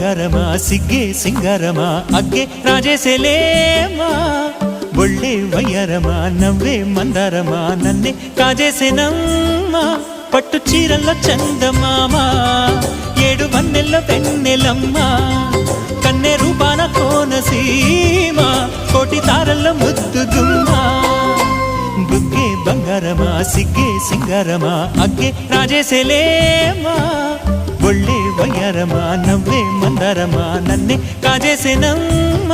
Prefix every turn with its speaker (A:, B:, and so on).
A: ಬಂಗಾರಮ ಸಿಗ್ಗೆ ಸಿಂಗಾರಮ ಅಗ್ಗೆ ರಾಜೇಸೆಲೇಮಾ ಒಳ್ಳೆ ವಯ್ಯಾರಮ ನವ್ವే మందారమ నన్నే కాజేసెనమ్మ పట్టు చీరల్లో చందమామ ఏడు వన్నెల్లో వెన్నెలమ్మ కన్నె రూపాన కోనసీమ కోటి తారల్లో ముద్దు గుమ్మ బుగ్గే బంగారమ సిగ్గే సింగారమ అగ్గే రాజేసెలేమా ఒళ్ళే వయ్యారమ నవ్వే మందారమ నన్నే కాజేసెనమ్మ